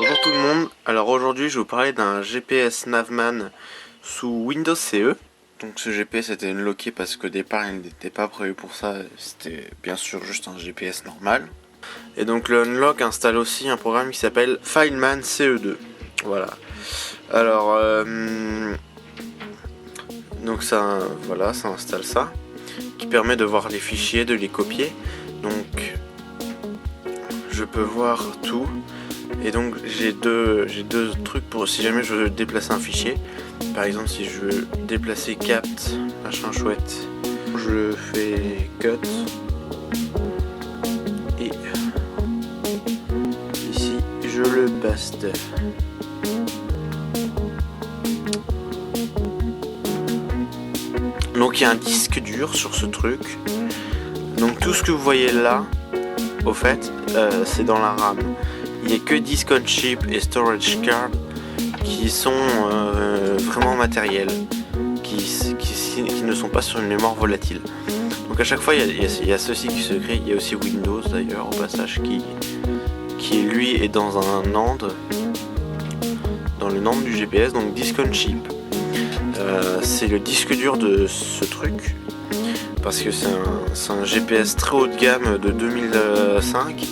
Bonjour tout le monde, alors aujourd'hui je vais vous parler d'un GPS Navman sous Windows CE. Donc ce GPS était unlocké parce qu'au départ il n'était pas prévu pour ça, c'était bien sûr juste un GPS normal. Et donc le unlock installe aussi un programme qui s'appelle FileMan CE2. Voilà. Alors donc ça, voilà, ça installe ça, qui permet de voir les fichiers, de les copier. Donc je peux voir tout. Et donc j'ai deux trucs pour si jamais je veux déplacer un fichier. Par exemple si je veux déplacer capt machin chouette, je fais cut et ici je le paste. Donc il y a un disque dur sur ce truc. Donc tout ce que vous voyez là, au fait, c'est dans la RAM. Il n'y a que Disk on Chip et Storage Card qui sont vraiment matériels, qui ne sont pas sur une mémoire volatile. Donc à chaque fois il y a ceci qui se crée. Il y a aussi Windows d'ailleurs au passage qui lui est dans un NAND, dans le NAND du GPS, donc Disk on Chip. C'est le disque dur de ce truc parce que c'est un GPS très haut de gamme de 2005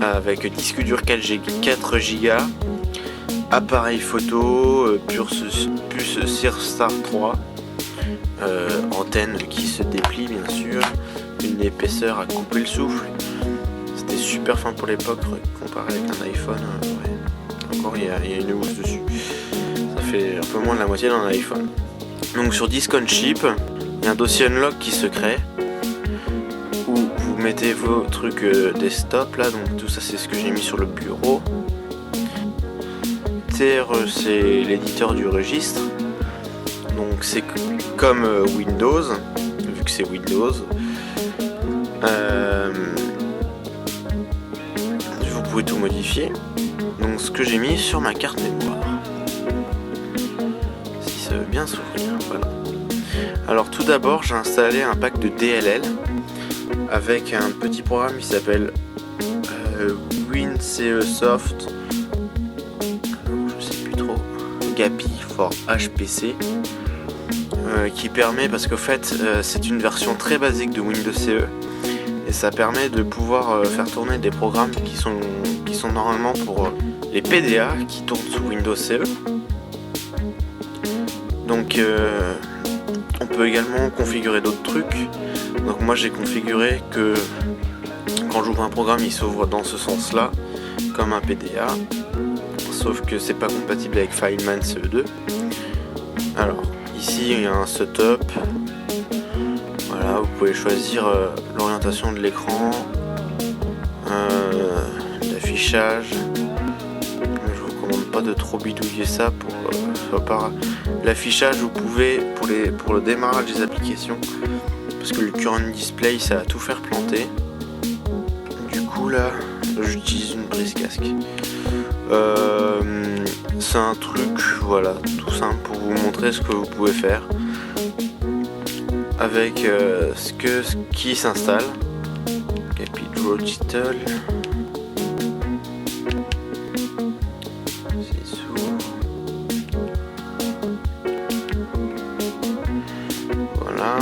avec disque dur 4 Go, appareil photo, puce Searstar 3, antenne qui se déplie bien sûr, une épaisseur à couper le souffle. C'était super fin pour l'époque comparé avec un iPhone. Ouais. Encore il y a une housse dessus. Ça fait un peu moins de la moitié d'un iPhone. Donc sur Disk on Chip, il y a un dossier unlock qui se crée où vous mettez vos trucs desktop là, donc tout ça c'est ce que j'ai mis sur le bureau. TRE c'est l'éditeur du registre, donc c'est comme Windows, vu que c'est Windows. Vous pouvez tout modifier. Donc ce que j'ai mis sur ma carte mémoire, si ça veut bien s'ouvrir, voilà. Alors tout d'abord j'ai installé un pack de DLL avec un petit programme qui s'appelle WinCEsoft, je sais plus trop, GAPI for HPC, qui permet, parce qu'au fait c'est une version très basique de Windows CE et ça permet de pouvoir faire tourner des programmes qui sont normalement pour les PDA qui tournent sous Windows CE. Donc on peut également configurer d'autres trucs. Donc moi j'ai configuré que quand j'ouvre un programme il s'ouvre dans ce sens là comme un PDA, sauf que c'est pas compatible avec FileMan CE2. Alors ici il y a un setup, voilà, vous pouvez choisir l'orientation de l'écran, l'affichage. Je vous recommande pas de trop bidouiller ça par l'affichage. Vous pouvez pour le démarrage des applications, parce que le current display ça va tout faire planter. Du coup là j'utilise une prise casque. C'est un truc, voilà, tout simple pour vous montrer ce que vous pouvez faire avec ce qui s'installe. GAPI Draw Digital. Voilà.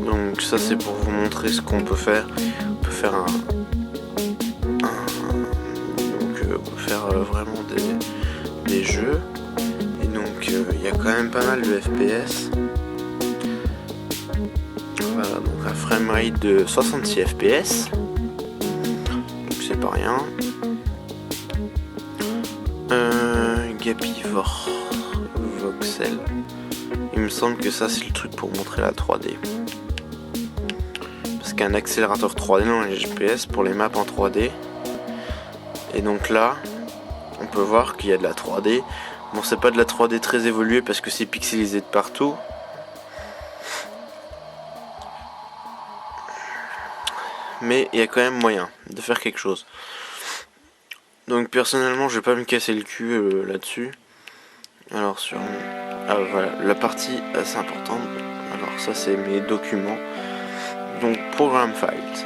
Donc ça c'est pour vous montrer ce qu'on peut faire. On peut faire vraiment des jeux. Et donc il y a quand même pas mal de FPS. Voilà, donc un framerate de 66 FPS. Donc c'est pas rien. GAPI for Voxel. Il me semble que ça c'est le truc pour montrer la 3D. Parce qu'il y a un accélérateur 3D dans les GPS pour les maps en 3D. Et donc là, on peut voir qu'il y a de la 3D. Bon, c'est pas de la 3D très évoluée parce que c'est pixelisé de partout. Mais il y a quand même moyen de faire quelque chose. Donc personnellement, je vais pas me casser le cul là-dessus. Alors voilà, la partie assez importante. Alors ça c'est mes documents. Donc Program Files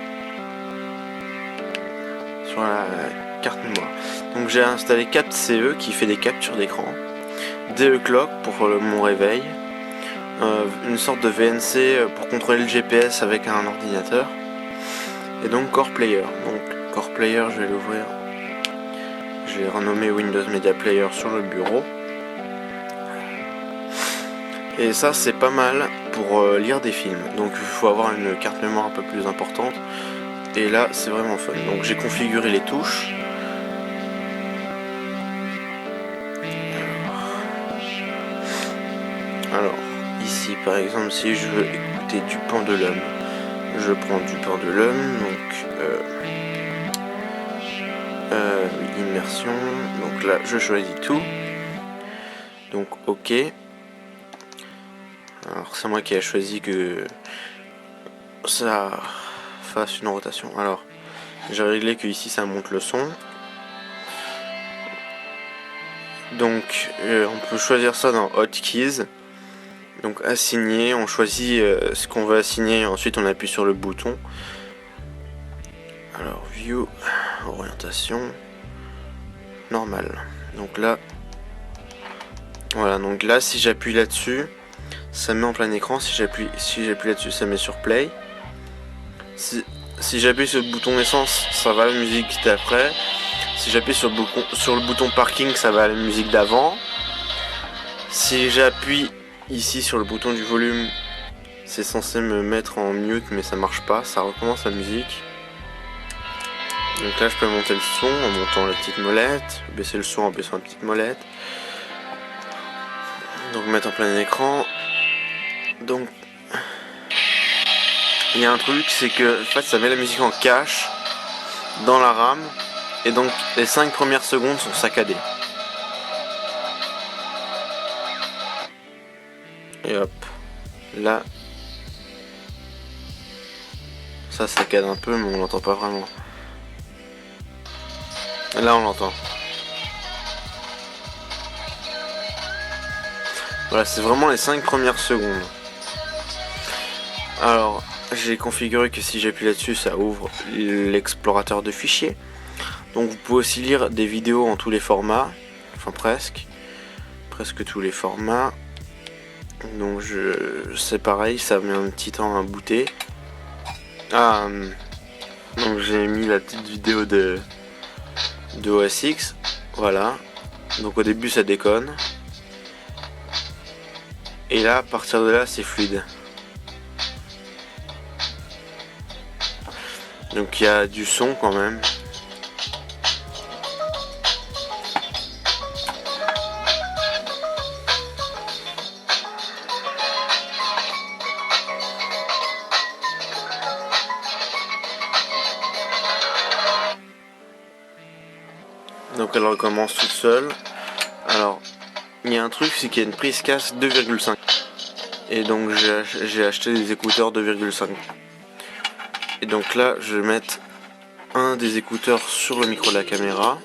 sur la carte mémoire. Donc j'ai installé CapCE qui fait des captures d'écran, DE Clock pour mon réveil, une sorte de VNC pour contrôler le GPS avec un ordinateur, et donc Core Player. Donc Core Player, je vais l'ouvrir, je l'ai renommé Windows Media Player sur le bureau. Et ça c'est pas mal pour lire des films, donc il faut avoir une carte mémoire un peu plus importante, et là c'est vraiment fun. Donc j'ai configuré les touches. Alors ici par exemple, si je veux écouter du Pendulum, je prends du Pendulum, donc immersion, donc là je choisis tout, donc ok. Alors c'est moi qui ai choisi que ça fasse une rotation. Alors j'ai réglé que ici ça monte le son. Donc on peut choisir ça dans Hotkeys. Donc assigner, on choisit ce qu'on veut assigner et ensuite on appuie sur le bouton. Alors View, orientation, normal. Donc là, voilà, donc là si j'appuie là-dessus, ça met en plein écran. Si j'appuie là-dessus, ça met sur play. Si j'appuie sur le bouton essence, ça va à la musique d'après. Si j'appuie sur le bouton parking, ça va à la musique d'avant. Si j'appuie ici sur le bouton du volume, c'est censé me mettre en mute, mais ça marche pas, ça recommence la musique. Donc là je peux monter le son en montant la petite molette, baisser le son en baissant la petite molette. Donc mettre en plein écran. Donc il y a un truc, c'est que en fait ça met la musique en cache dans la RAM, et donc les 5 premières secondes sont saccadées. Et hop, là ça saccade un peu, mais on l'entend pas vraiment. Là on l'entend. Voilà, c'est vraiment les 5 premières secondes. Alors j'ai configuré que si j'appuie là-dessus, ça ouvre l'explorateur de fichiers. Donc vous pouvez aussi lire des vidéos en tous les formats, enfin presque tous les formats. Donc c'est pareil, ça met un petit temps à booter. Donc j'ai mis la petite vidéo de OS X, voilà. Donc au début ça déconne, et là à partir de là c'est fluide. Donc il y a du son quand même. Donc elle recommence toute seule. Alors il y a un truc, c'est qu'il y a une prise casse 2,5, et donc j'ai acheté des écouteurs 2,5. Et donc là je vais mettre un des écouteurs sur le micro de la caméra.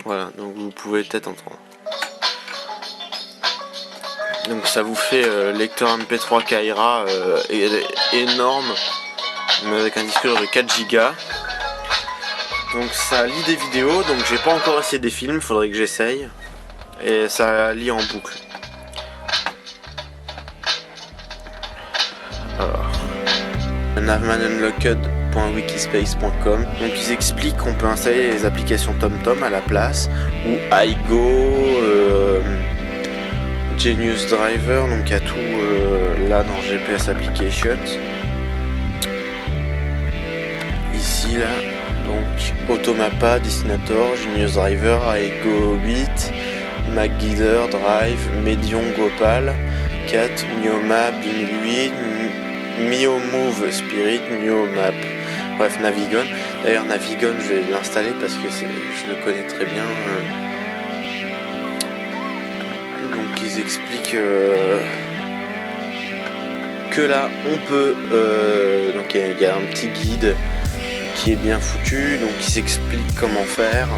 Voilà, donc vous pouvez peut-être entendre. Donc ça vous fait lecteur MP3 Kaira énorme, mais avec un disque dur de 4 Go. Donc ça lit des vidéos, donc j'ai pas encore essayé des films, faudrait que j'essaye. Et ça lit en boucle. Alors, navmanunlocked.wikispace.com. Donc ils expliquent qu'on peut installer les applications TomTom à la place, ou iGo, Genius Driver, donc il y a tout là dans GPS Applications. Ici là, donc Automapa, Destinator, Genius Driver, iGo 8, MacGuider, Drive, Medion, Gopal, Cat, Miomap 2008, MioMove Spirit, Miomap, bref, Navigon. D'ailleurs Navigon je vais l'installer parce que je le connais très bien. Donc ils expliquent que là on peut donc il y a un petit guide qui est bien foutu, donc il s'explique comment faire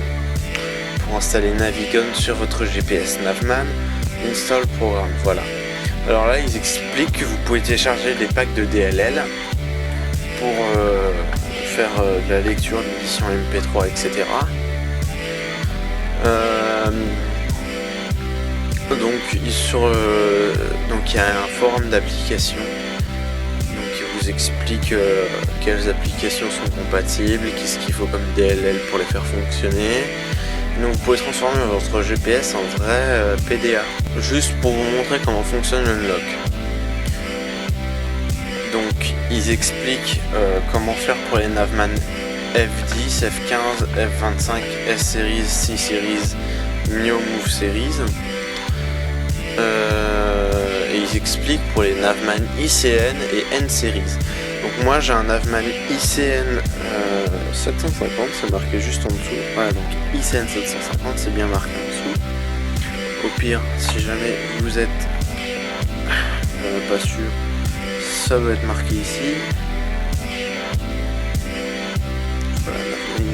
pour installer Navigon sur votre GPS. Navman Install Program, voilà. Alors là ils expliquent que vous pouvez télécharger des packs de DLL pour faire de la lecture, de l'édition MP3, etc. Donc il y a un forum d'applications qui vous explique quelles applications sont compatibles, qu'est-ce qu'il faut comme DLL pour les faire fonctionner. Donc vous pouvez transformer votre GPS en vrai PDA, juste pour vous montrer comment fonctionne l'unlock. Donc ils expliquent comment faire pour les Navman F10, F15, F25, S-Series, C-Series, Mio Move Series. Et ils expliquent pour les Navman ICN et N-Series. Donc moi j'ai un Navman ICN 750, c'est marqué juste en dessous. Voilà, donc ICN 750, c'est bien marqué en dessous. Au pire, si jamais vous êtes pas sûr, ça doit être marqué ici. Voilà, Navman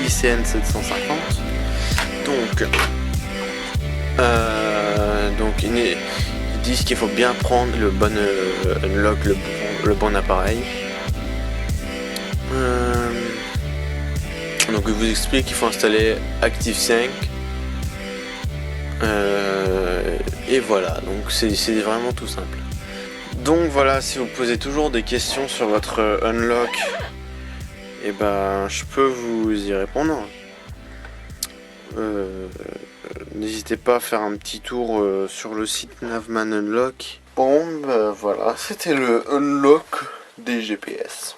ICN 750. Donc ils disent qu'il faut bien prendre le bon unlock, le bon appareil. Donc ils vous expliquent qu'il faut installer Active5. Et voilà, donc c'est vraiment tout simple. Donc voilà, si vous posez toujours des questions sur votre unlock, et ben je peux vous y répondre. N'hésitez pas à faire un petit tour sur le site Navman Unlock. Bon, voilà, c'était le unlock des GPS.